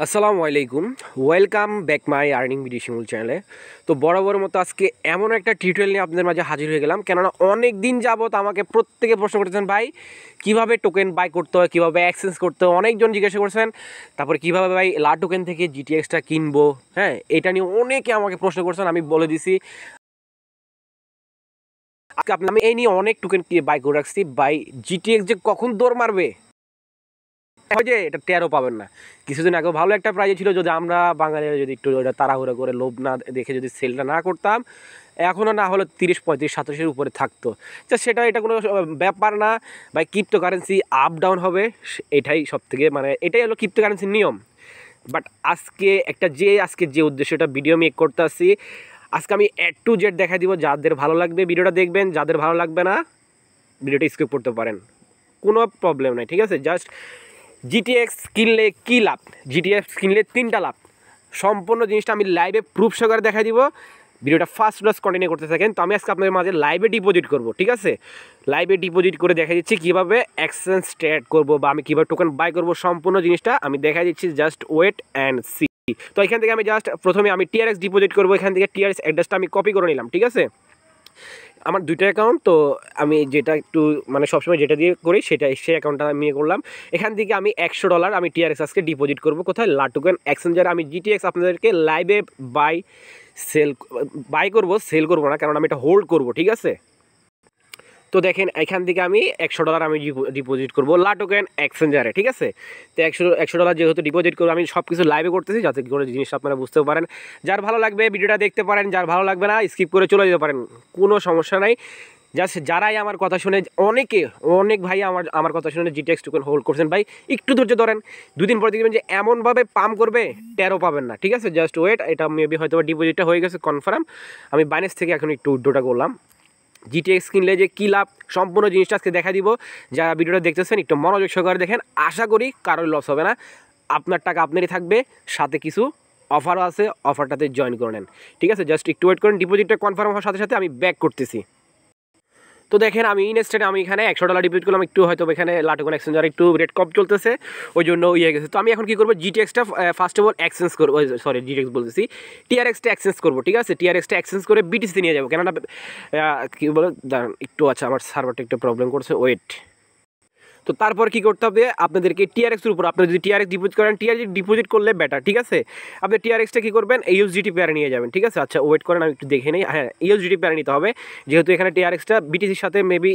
আসসালামু আলাইকুম, welcome back my earning video Shimul চ্যানেলে। তো বরাবরের মতো আজকে এমন একটা টিউটোরিয়াল নিয়ে আপনাদের মাঝে হাজির হয়ে গেলাম, কেননা অনেক দিন যাবত আমাকে প্রত্যেকে প্রশ্ন করতেছেন, ভাই কীভাবে টোকেন বাই করতে হয়, কীভাবে এক্সচেঞ্জ করতে হয়, অনেকজন জিজ্ঞাসা করছেন। তারপরে কীভাবে ভাই লা টোকেন থেকে জিটিএক্সটা কিনবো, হ্যাঁ এটা নিয়ে অনেকে আমাকে প্রশ্ন করছেন। আমি বলে দিছি আজকে আমি এই নিয়ে অনেক টোকেন বাই করে রাখছি। ভাই জিটিএক্স যে কখন দৌড় মারবে যে এটা টেরও পাবেন না। কিছুদিন আগেও ভালো একটা প্রাইজে ছিল, যদি আমরা বাঙালিরা যদি একটু ওটা তাড়াহুড়ো করে লোভ না দেখে যদি সেলটা না করতাম, এখনও না হলে 30, 35, 27-এর উপরে থাকতো। সেটা এটা কোনো ব্যাপার না ভাই। ক্রিপ্টোকারেন্সি আপ ডাউন হবে, এটাই সবথেকে এটাই হলো ক্রিপ্টোকারেন্সির নিয়ম। বাট আজকে যে উদ্দেশ্যটা ভিডিও মেক করতে আসছি, আজকে আমি A to Z দেখা দিব। যাদের ভালো লাগবে ভিডিওটা দেখবেন, যাদের ভালো লাগবে না ভিডিওটা স্কিপ করতে পারেন, কোনো প্রবলেম নাই, ঠিক আছে। জাস্ট জিটিএক্স কিনলে কী লাভ, জিটিএক্স কিনলে 3টা লাভ, সম্পূর্ণ জিনিসটা আমি লাইভে প্রুফ সহকারে দেখা দিব। ভিডিওটা ফার্স্ট ক্লাস কন্টিনিউ করতে থাকেন। তো আমি আজকে আপনাদের মাঝে লাইভে ডিপোজিট করব, ঠিক আছে। লাইভে ডিপোজিট করে দেখা দিচ্ছি কীভাবে এক্সচেঞ্জ ট্রেড করব, বা আমি কীভাবে টোকেন বাই করব, সম্পূর্ণ জিনিসটা আমি দেখা দিচ্ছি। Just wait and see. তো এখান থেকে আমি প্রথমে আমি টিআরএক্স ডিপোজিট করব। এখান থেকে টিআরএক্স অ্যাড্রেসটা আমি কপি করে নিলাম, ঠিক আছে। আমার 2টা অ্যাকাউন্ট, তো আমি যেটা একটু সবসময় যেটা দিয়ে করি সেই অ্যাকাউন্টটা আমি করলাম। এখান থেকে আমি $100 আমি টিআরএক্স আজকে ডিপোজিট করব। কোথায়? লা টোকেন এক্সচেঞ্জারে। আমি জিটিএক্স আপনাদেরকে লাইভে বাই করব, সেল করব না, কারণ আমি এটা হোল্ড করব, ঠিক আছে। তো দেখেন এখান থেকে আমি $100 আমি ডিপোজিট করবো লা টোকেন এক্সচেঞ্জারে, ঠিক আছে। তো $100 যেহেতু ডিপোজিট করবো, আমি সব কিছু লাইভে করতেছি যাতে করে জিনিসটা আপনারা বুঝতে পারেন। যার ভালো লাগবে ভিডিওটা দেখতে পারেন, যার ভালো লাগবে না স্কিপ করে চলে যেতে পারেন, কোনো সমস্যা নাই। যারাই আমার কথা শুনে, অনেক ভাই আমার কথা শুনে জিটিএক্স টোকেন হোল্ড করছেন, ভাই একটু ধৈর্য ধরেন। 2 দিন পর দেখবেন যে এমনভাবে পাম্প করবে টেরও পাবেন না, ঠিক আছে। Just wait. এটা মেবি হয়তো ডিপোজিটটা হয়ে গেছে কনফার্ম। আমি বাইন্যান্স থেকে এখন একটু উইথড্রটা করলাম। জিটিএক্স কিনলে যে কী লাভ, সম্পূর্ণ জিনিসটা আজকে দেখা দিব। যারা ভিডিওটা দেখতেছেন একটু মনোযোগ সহকারে দেখেন, আশা করি কারোর লস হবে না। আপনার টাকা আপনারই থাকবে, সাথে কিছু অফারও আছে, অফারটাতে জয়েন করে নেন, ঠিক আছে। জাস্ট একটু ওয়েট করেন। ডিপোজিটটা কনফার্ম হওয়ার সাথে সাথে আমি ব্যাক করতেছি। তো দেখেন আমি ইনস্ট্যান্ট আমি এখানে $100 ডিপোজিট করলাম। একটু হয়তো এখানে লা টোকেন এক্সচেঞ্জার একটু রেট কম চলতেছে, ওই জন্য ইয়ে গেছে। তো আমি এখন কী করবো, জিটিএক্সটা ফার্স্ট অফ অল এক্সচেঞ্জ করবো, সরি জিটিএক্স বলতেছি, টিআরএক্সটা এক্সচেঞ্জ করবো, ঠিক আছে। টিআরএক্সটা এক্সচেঞ্জ করে বিটিসি নিয়ে যাবো, কেননা কী বলে দাঁড়ান একটু, আচ্ছা আমার সার্ভারটা একটু প্রবলেম করছে, ওয়েট। তো তারপর কী করতে হবে আপনাদেরকে, টিআরএক্সের উপর আপনি যদি টিআরএক্স ডিপোজিট করেন, টিআরএক্স ডিপোজিট করলে বেটার, ঠিক আছে। আপনি টিআরএক্সটা কী করবেন, ইউএসডিটি পেয়ারে নিয়ে যাবেন, ঠিক আছে। আচ্ছা ওয়েট করেন, আমি একটু দেখে নিই। হ্যাঁ, ইউএসডিটি পেয়ারে নিতে হবে, যেহেতু এখানে টিআরএক্সটা বিটিসির সাথে মেবি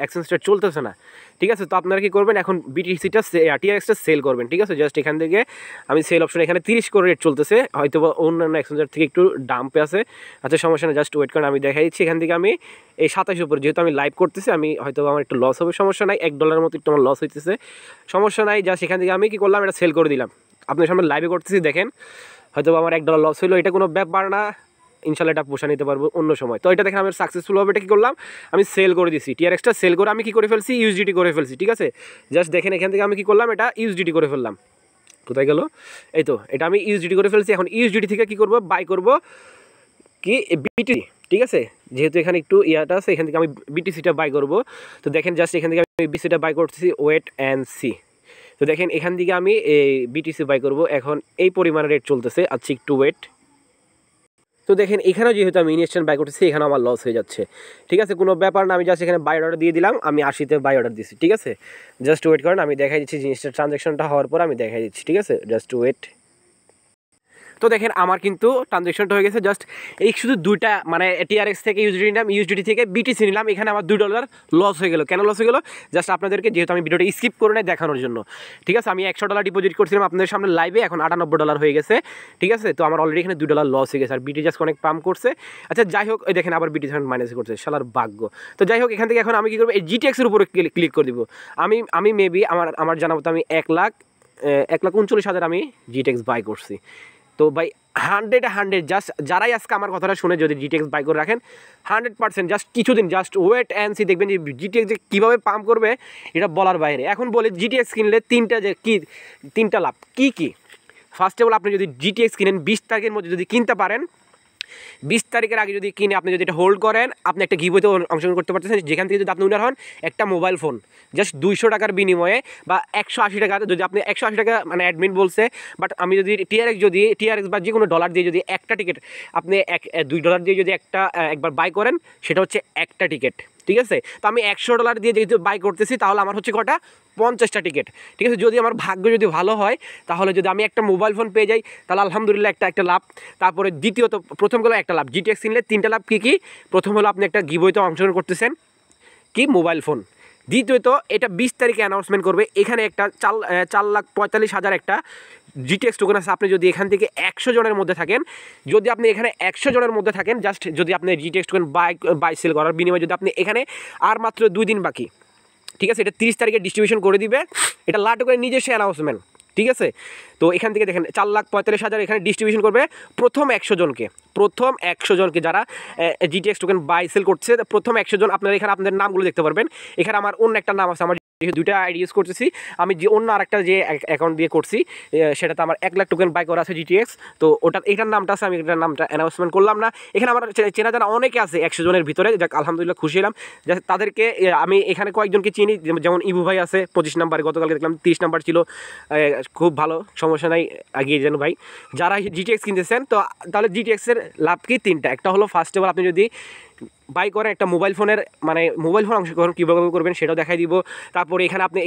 এক্সচেঞ্জটা চলতেছে না, ঠিক আছে। তো আপনারা কী করবেন, এখন বিটিসিটা টিআরএক্সটা সেল করবেন, ঠিক আছে। জাস্ট এখান থেকে আমি সেল অপশন, এখানে 30 করে রেট চলতেছে, হয়তো অন্যান্য এক্সচেঞ্জার থেকে একটু ডাম্পে আছে। আচ্ছা সমস্যা নেই, জাস্ট ওয়েট করেন, আমি দেখাই দিচ্ছি। এখান থেকে আমি এই 27 উপর, যেহেতু আমি লাইভ করতেছি, আমি হয়তো আমার একটু লস হবে, সমস্যা নাই। $1 মতো একটু আমার লস হইতেছে, সমস্যা নাই। জাস্ট এখান থেকে আমি কী করলাম, এটা সেল করে দিলাম। আপনার সামনে লাইভে করতেছি, দেখেন হয়তো আমার $1 লস হলো, এটা কোনো ব্যাপার না, ইনশাল্লাহ এটা পোষা নিতে পারবো অন্য সময়। তো এটা দেখেন আমি সাকসেসফুল হবে, এটা কী করলাম, আমি সেল করে দিচ্ছি। টিআরএক্সটা সেল করে আমি কী করে ফেলছি, ইউএসডিটি করে ফেলছি, ঠিক আছে। জাস্ট দেখেন এখান থেকে আমি কী করলাম, এটা ইউএসডিটি করে ফেললাম। কোথায় গেল, এই তো এটা আমি ইউএসডিটি করে ফেলছি। এখন ইউএসডিটি থেকে কী করবো, বাই করবো কি বিটিসি, ঠিক আছে। যেহেতু এখানে একটু ইয়াটা আছে, এখান থেকে আমি বিটিসিটা বাই করবো। তো দেখেন জাস্ট এখান থেকে আমি বিটিসিটা বাই করতেছি, ওয়েট অ্যান্ড সি। তো দেখেন এখান থেকে আমি এই বিটিসি বাই করব, এখন এই পরিমাণে রেট চলতেছে। আচ্ছা একটু ওয়েট। তো দেখেন এখানেও যেহেতু আমি ইনস্ট্যান্ট বাই করতেছি, এখানে আমার লস হয়ে যাচ্ছে, ঠিক আছে। কোনো ব্যাপার না, আমি জাস্ট এখানে বাই অর্ডার দিয়ে দিলাম, আমি 80-তে বাই অর্ডার দিচ্ছি, ঠিক আছে। জাস্ট ওয়েট করেন, আমি দেখাই দিচ্ছি জিনিসটা, ট্রানজ্যাকশনটা হওয়ার পর আমি দেখাই দিচ্ছি, ঠিক আছে। Just wait. তো দেখেন আমার কিন্তু ট্রানজ্যাকশনটা হয়ে গেছে। জাস্ট এই শুধু 2টা টিআরএক্স থেকে ইউএসডিটি নিলাম, ইউএসডিটি থেকে বিটিসি নিলাম, এখানে আমার $2 লস হয়ে গেল। কেন লস হয়ে গেল, জাস্ট আপনাদেরকে যেহেতু আমি ভিডিওটা স্কিপ করে নেই দেখানোর জন্য, ঠিক আছে। আমি $100 ডিপোজিট করছিলাম আপনাদের সামনে লাইভে, এখন $98 হয়ে গেছে, ঠিক আছে। তো আমার অলরেডি এখানে $2 লস হয়ে গেছে, আর বিটি জাস্ট অনেক পাম্প করছে। আচ্ছা যাই হোক, দেখেন আবার বিটি মাইনাস করছে, শালার ভাগ্য। তো যাই হোক, এখান থেকে এখন আমি কী করবো, এই জিটিএক্সের উপরে ক্লিক করে দিব। আমি মেবি আমার জানা মতো আমি 1,39,000 আমি জিটিএক্স বাই করছি। তো ভাই 100 জাস্ট যারাই আজকে আমার কথাটা শুনে যদি জিটিএক্স বাই করে রাখেন, 100% জাস্ট কিছুদিন জাস্ট ওয়েট অ্যান্ড সি, দেখবেন যে জিটিএক্স যে কীভাবে পাম্প করবে এটা বলার বাইরে। এখন বলে জিটিএক্স কিনলে 3টা লাভ কী কী। ফার্স্ট অফ অল আপনি যদি জিটিএক্স কিনেন 20 তারিখের মধ্যে যদি কিনতে পারেন, 20 তারিখের আগে যদি কিনে আপনি যদি এটা হোল্ড করেন, আপনি একটা গিভওয়েতে অংশগ্রহণ করতে পারতেছেন, যেখান থেকে যদি আপনি উইনার হন একটা মোবাইল ফোন জাস্ট 200 টাকার বিনিময়ে বা 180 টাকা, যদি আপনি 180 টাকা মানে অ্যাডমিন বলছে, বাট আমি যদি টিআরএক্স বা যে কোনো ডলার দিয়ে যদি একটা টিকিট আপনি $2 দিয়ে যদি একবার বাই করেন, সেটা হচ্ছে একটা টিকিট, ঠিক আছে। তো আমি $100 দিয়ে যেহেতু বাই করতেছি, তাহলে আমার হচ্ছে কটা 50টা টিকিট, ঠিক আছে। যদি আমার ভাগ্য যদি ভালো হয়, তাহলে যদি আমি একটা মোবাইল ফোন পেয়ে যাই, তাহলে আলহামদুলিল্লাহ একটা লাভ। তারপরে দ্বিতীয়ত, প্রথম হলো একটা লাভ, জিটিএক্স কিনলে 3টা লাভ কী কী? প্রথম হলো আপনি একটা গিভওয়েতে অংশগ্রহণ করতেছেন, কি মোবাইল ফোন। দ্বিতীয়ত, এটা 20 তারিখে অ্যানাউন্সমেন্ট করবে, এখানে একটা 4,45,000 একটা জিটিএক্স টোকেন আছে। আপনি যদি এখান থেকে 100 জনের মধ্যে থাকেন, যদি আপনি এখানে 100 জনের মধ্যে থাকেন, জাস্ট যদি আপনি জিটিএক্স টোকেন বাই সেল করার বিনিময়ে যদি আপনি এখানে আর মাত্র 2 দিন বাকি, ঠিক আছে, এটা 30 তারিখে ডিস্ট্রিবিউশন করে দিবে। এটা লাটুকের নিজস্ব অ্যানাউন্সমেন্ট, ঠিক আছে। তো এখান থেকে দেখেন 4,45,000 এখানে ডিস্ট্রিবিউশন করবে প্রথম 100 জনকে যারা জিটিএক্স টোকেন বাই সেল করছে। প্রথম 100 জন, আপনারা এখানে আপনাদের নামগুলো দেখতে পারবেন। এখানে আমার অন্য একটা নাম আছে, আমার যেহেতু 2টা আইডি ইউজ করতেছি, আমি যে অন্য আরেকটা যে অ্যাকাউন্ট দিয়ে করছি, সেটাতে আমার 1 লাখ টোকেন বাই করা আছে জিটিএক্স। তো এটার নামটা আছে, আমি এটার নামটা অ্যানাউন্সমেন্ট করলাম না। এখানে আমার চেনা জানা অনেকে আছে 100 জনের ভিতরে, যাক আলহামদুলিল্লাহ খুশি হলাম। তাদেরকে আমি এখানে কয়েকজনকে চিনি, যেমন ইবু ভাই আছে 25 নাম্বার, গতকালকে দেখলাম 30 নাম্বার ছিল, খুব ভালো, সমস্যা নাই, এগিয়ে যান ভাই। যারা জিটিএক্স কিনতেছেন, তো তাহলে জিটিএক্সের লাভ কি? 3টা। একটা হলো ফার্স্ট অফ অল, আপনি যদি বাই করেন একটা মোবাইল ফোনের, মানে মোবাইল ফোন অংশগ্রহণ কীভাবে করবেন সেটাও দেখাই দিব। তারপরে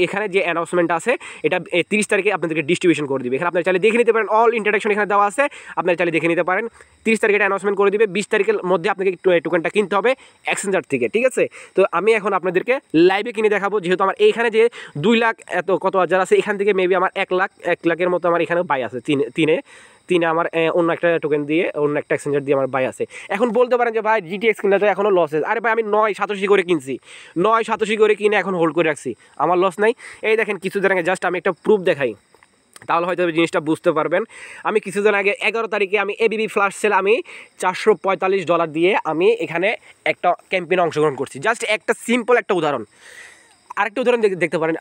এখানে যে অ্যানাউন্সমেন্ট আছে, এটা 30 তারিখে আপনাদেরকে ডিস্ট্রিবিউশন করে দিবে। এখানে আপনারা চাইলে দেখে নিতে পারেন, অল ইন্ট্রোডাকশন এখানে দেওয়া আছে, আপনারা চাইলে দেখে নিতে পারেন। 30 তারিখে অ্যানাউন্সমেন্ট করে দিবে, 20 তারিখের মধ্যে আপনাকে টোকেনটা কিনতে হবে এক্সচেঞ্জার থেকে, ঠিক আছে। তো আমি এখন আপনাদেরকে লাইভে কিনে দেখাবো, যেহেতু আমার এইখানে যে 2 লাখ এত কত হাজার আছে, এখান থেকে মেবি আমার 1 লাখের মতো আমার এখানে বাই আছে, তিনে আমার অন্য একটা টোকেন দিয়ে, অন্য একটা এক্সচেঞ্জার দিয়ে আমার বাই আছে। এখন বলতে পারেন যে ভাই জিটিএক্স কিনলে তো এখনও লসেস। আরে ভাই, আমি 9.87 করে কিনছি, 9.87 করে কিনে এখন হোল্ড করে রাখছি, আমার লস নাই। এই দেখেন কিছুদিন আগে জাস্ট আমি একটা প্রুফ দেখাই, তাহলে হয়তো জিনিসটা বুঝতে পারবেন। আমি কিছুদিন আগে 11 তারিখে আমি এবিবি ফ্ল্যাশ সেল আমি $445 দিয়ে আমি এখানে একটা ক্যাম্পেইনে অংশগ্রহণ করছি। জাস্ট একটা সিম্পল একটা উদাহরণ। আরেকটা উদাহরণ দেখতে পারেন,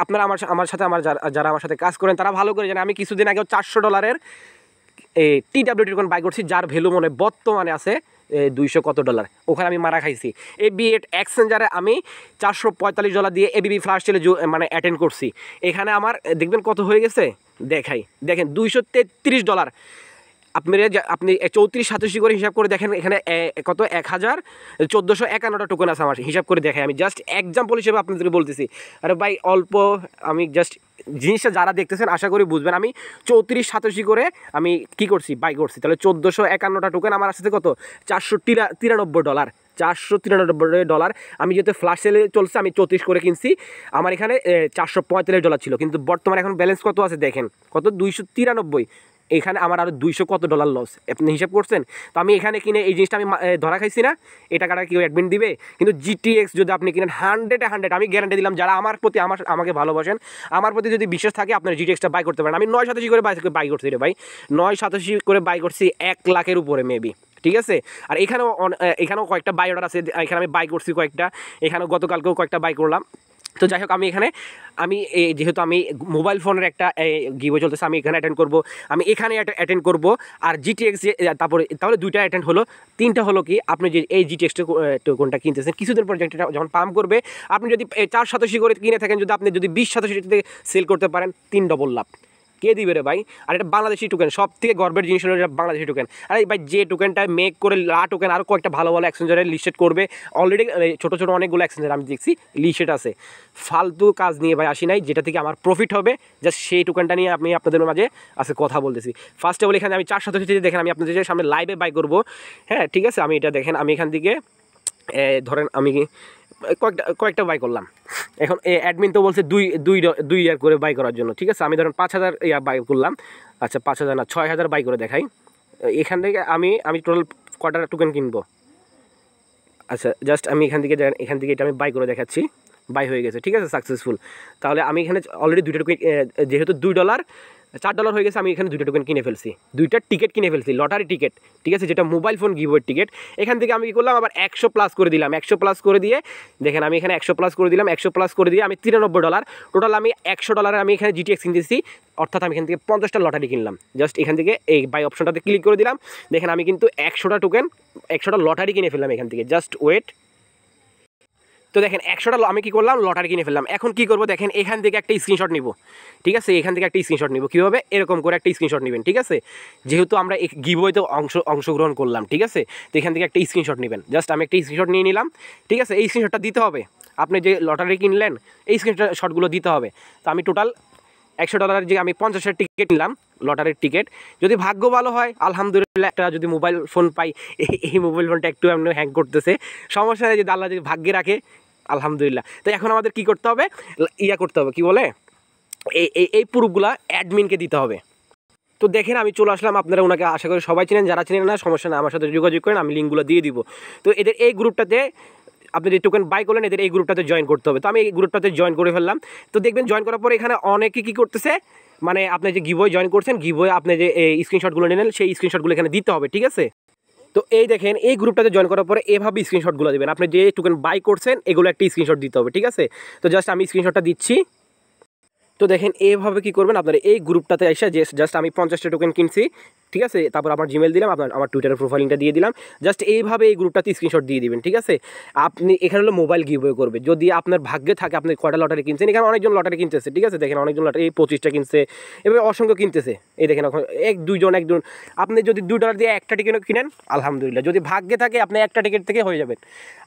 আপনারা আমার সাথে যারা আমার সাথে কাজ করেন তারা ভালো করে জানেন, আমি কিছুদিন আগেও $400 টিডাব্লিউটি টোকেন বাই করছি, যার ভ্যালু মনে বর্তমানে আছে 200 কত ডলার। ওখানে আমি মারা খাইছি। এবিএট এক্সচেঞ্জারে আমি $445 দিয়ে এবিবি ফ্ল্যাশ সেলে মানে অ্যাটেন্ড করছি। এখানে আমার দেখবেন কত হয়ে গেছে, দেখেন $233। আপনি 34-87 করে হিসাব করে দেখেন, এখানে কত 1,1451টা টোকেন আছে আমার, হিসাব করে দেখাই। আমি জাস্ট এক্সাম্পল হিসেবে আপনাদেরকে বলতেছি। আরে ভাই অল্প, আমি জাস্ট জিনিসটা যারা দেখতেছেন আশা করি বুঝবেন। আমি 34-87 করে আমি কি করছি, বাই করছি। তাহলে 1,451টা টোকেন আমার আসছে কত, $493। $493। আমি যেহেতু ফ্ল্যাশ সেলে চলছে, আমি 34 করে কিনছি, আমার এখানে $445 ছিল, কিন্তু বর্তমানে এখন ব্যালেন্স কত আছে দেখেন, কত 293। এখানে আমার আরও 200 কত ডলার লস, আপনি হিসাব করছেন। তো আমি এখানে কিনে এই জিনিসটা আমি ধরা খাইছি না, এই টাকাটা কেউ অ্যাডমিন দিবে। কিন্তু জিটিএক্স যদি আপনি কিনেন 100-100, আমি গ্যারান্টি দিলাম, যারা আমার প্রতি আমাকে ভালোবাসেন, আমার প্রতি যদি বিশ্বাস থাকে, আপনার জিটিএক্সটা বাই করতে পারেন। আমি 9.87 করে বাই করছি রে ভাই, 9.87 করে বাই করছি 1 লাখের উপরে মেবি, ঠিক আছে। আর এখানেও কয়েকটা বাই অর্ডার আছে, এখানে আমি বাই করছি কয়েকটা, এখানেও গতকালকেও কয়েকটা বাই করলাম। তো যাই হোক, আমি যেহেতু আমি মোবাইল ফোনের একটা গিভওয়ে চলতেছে, আমি এখানে অ্যাটেন্ড করব, আমি এখানে অ্যাটেন্ড করব। আর জিটিএক্স তাহলে 2টা অ্যাটেন্ড হলো। 3টা হলো কি, আপনি যে এই জিটিএক্স টোকেনটা কিনতেছেন, কিছুদিন পর যখন পাম্প করবে, আপনি যদি 4.87 করে কিনে থাকেন, আপনি যদি 20.87 সেল করতে পারেন, 3 ডবল লাভ। কে দিবে রে ভাই? আর এটা বাংলাদেশি টোকেন, সব থেকে গর্বের জিনিস হলো এটা বাংলাদেশি টোকেন। আরে ভাই, যে টোকেনটা মেক করে টোকেন আরও কয়েকটা ভালো ভালো এক্সচেঞ্জারে লিস্টেড করবে, অলরেডি ছোটো অনেকগুলো এক্সচেঞ্জার আমি দেখছি লিস্টেড আছে। ফালতু কাজ নিয়ে ভাই আসি নাই, যেটা থেকে আমার প্রফিট হবে, জাস্ট সেই টোকেনটা নিয়ে আমি আপনাদের মাঝে আজকে কথা বলতেছি। ফার্স্ট অফ অল, এখানে আমি 4.87 দেখেন, আমি আপনাদের সামনে লাইভে বাই করবো, হ্যাঁ ঠিক আছে। আমি এটা দেখেন, আমি এখান থেকে ধরেন আমি কয়েকটা বাই করলাম। এখন অ্যাডমিন তো বলছে দুই ইয়ার করে বাই করার জন্য, ঠিক আছে। আমি ধরেন 5,000 বাই করলাম। আচ্ছা 5,000 না, 6,000 বাই করে দেখাই। এখান থেকে আমি টোটাল কটা টোকেন কিনবো। আচ্ছা জাস্ট আমি এখান থেকে এটা আমি বাই করে দেখাচ্ছি, বাই হয়ে গেছে, ঠিক আছে, সাকসেসফুল। তাহলে আমি এখানে অলরেডি 2টা টোকেন, যেহেতু $2 $4 হয়ে গেছে, আমি এখানে 2টা টোকেন কিনে ফেলছি, 2টা টিকিট কিনে ফেলছি, লটারি টিকিট, ঠিক আছে, যেটা মোবাইল ফোন গিভওয়ের টিকিট। এখান থেকে আমি কী করলাম, আবার 100 প্লাস করে দিলাম, 100 প্লাস করে দিয়ে দেখেন আমি এখানে 100 প্লাস করে দিলাম, 100 প্লাস করে দিয়ে আমি $93 টোটাল, আমি $100 আমি এখানে GTX কিনতেছি, অর্থাৎ আমি এখান থেকে 50টা লটারি কিনলাম। জাস্ট এখান থেকে এই বাই অপশনটাতে ক্লিক করে দিলাম, দেখেন আমি কিন্তু 100টা টোকেন 100টা লটারি কিনে ফেললাম এখান থেকে, জাস্ট ওয়েট। তো দেখেন 100টা আমি কী করলাম, লটারি কিনে ফেললাম। এখন কী করবো দেখেন, এখান থেকে একটা স্ক্রিনশট নিব, ঠিক আছে, এখান থেকে একটা স্ক্রিনশট নিব। কীভাবে, এরকম করে একটা স্ক্রিনশট নেবেন, ঠিক আছে, যেহেতু আমরা এই গিভওয়েতে অংশগ্রহণ করলাম, ঠিক আছে, তো এখান থেকে একটা স্ক্রিনশট নেবেন। জাস্ট আমি একটা স্ক্রিনশট নিয়ে নিলাম, ঠিক আছে, এই স্ক্রিনশটটা দিতে হবে, আপনি যে লটারি কিনলেন এই স্ক্রিনশটগুলো দিতে হবে। তো আমি টোটাল $100 যে আমি 50টা টিকিট নিলাম, লটারির টিকিট। যদি ভাগ্য ভালো হয় আলহামদুলিল্লাহ, একটা যদি মোবাইল ফোন পাই, এই মোবাইল ফোনটা একটু এমনি হ্যাং করতেছে, সমস্যা নেই, যদি আল্লাহ যদি ভাগ্যে রাখে আলহামদুলিল্লাহ। তো এখন আমাদের কি করতে হবে, করতে হবে, কি বলে, এই প্রুফগুলা অ্যাডমিনকে দিতে হবে। তো দেখেন আমি চলে আসলাম, আপনারা ওনাকে আশা করি সবাই চিনেন, যারা চিনেন না সমস্যা না, আমার সাথে যোগাযোগ করেন, আমি লিঙ্কগুলো দিয়ে দিব। তো এদের এই গ্রুপটাতে আপনি যে টোকেন বাই করলেন, এদের এই গ্রুপটাতে জয়েন করতে হবে। তো আমি এই গ্রুপটাতে জয়েন করে ফেললাম। তো দেখবেন জয়েন করার পরে এখানে অনেকে কী করতেছে, মানে আপনি যে গিভওয়ে জয়েন করছেন, গিভওয়ে আপনি যে এই স্ক্রিনশটগুলো নিলেন, সেই স্ক্রিনশটগুলো এখানে দিতে হবে, ঠিক আছে। তো এই দেখেন এই গ্রুপটাতে জয়েন করার পরে এভাবে স্ক্রিনশটগুলো দেবেন, আপনি যে টোকেন বাই করছেন এগুলো একটা স্ক্রিনশট দিতে হবে, ঠিক আছে। তো জাস্ট আমি স্ক্রিনশটটা দিচ্ছি। তো দেখেন এইভাবে কী করবেন, আপনারা এই গ্রুপটাতে এসে জাস্ট আমি 50টা টোকেন কিনছি, ঠিক আছে, তারপর আমার জিমেল দিলাম, আমার টুইটারের প্রোফাইলটা দিয়ে দিলাম, জাস্ট এইভাবে এই গ্রুপটাতে স্ক্রিনশট দিয়ে দিবেন, ঠিক আছে। আপনি এখানে হলো মোবাইল গিভওয়ে করবে, যদি আপনার ভাগ্যে থাকে আপনি কয়টা লটারি কিনছেন, এখানে অনেকজন লটারি কিনতেছে, ঠিক আছে, দেখেন অনেকজন লটারি 25টা কিনছে, এভাবে অসংখ্য কিনতেছে, এই দেখেন এখন দুইজন আপনি যদি $2 দিয়ে একটা টিকিট কিনেন আলহামদুলিল্লাহ, যদি ভাগ্যে থাকে আপনি একটা টিকিট থেকে হয়ে যাবেন।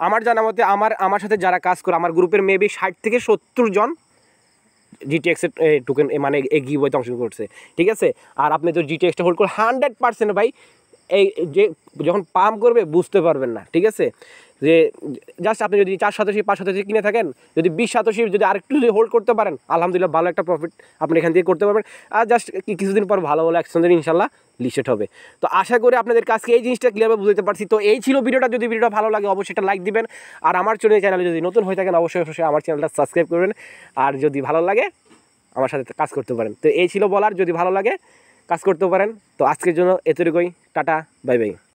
আমার জানা মতে আমার সাথে যারা কাজ করে আমার গ্রুপের মেবি 60 থেকে 70 জন GTX-এর টোকেন মানে এই গিভওয়েতে অংশগ্রহণ করছে, ঠিক আছে। আর আপনি তো GTX-টা হোল্ড করে 100% ভাই, এই যে যখন পাম্প করবে বুঝতে পারবেন না, ঠিক আছে। যে জাস্ট আপনি যদি 4 শতাংশ 5 শতাংশ কিনে থাকেন, যদি 20 শতাংশ যদি আরেকটু যদি হোল্ড করতে পারেন আলহামদুলিল্লাহ, ভালো একটা প্রফিট আপনি এখান থেকে করতে পারবেন। আর জাস্ট কিছুদিন পর ভালো ভালো অ্যাকশন দিন ইনশাল্লাহ লিস্টেড হবে। তো আশা করি আপনাদের কাছে এই জিনিসটা ক্লিয়ারভাবে বুঝতে পারছি। তো এই ছিল ভিডিওটা, যদি ভিডিওটা ভালো লাগে অবশ্যই একটা লাইক দিবেন, আর আমার চ্যানেলে যদি নতুন হয়ে থাকেন অবশ্যই আমার চ্যানেলটা সাবস্ক্রাইব করবেন, আর যদি ভালো লাগে আমার সাথে কাজ করতে পারেন। তো এই ছিল বলার, যদি ভালো লাগে কাজ করতে পারেন। তো আজকের জন্য এতটুকুই, টাটা, বাই বাই।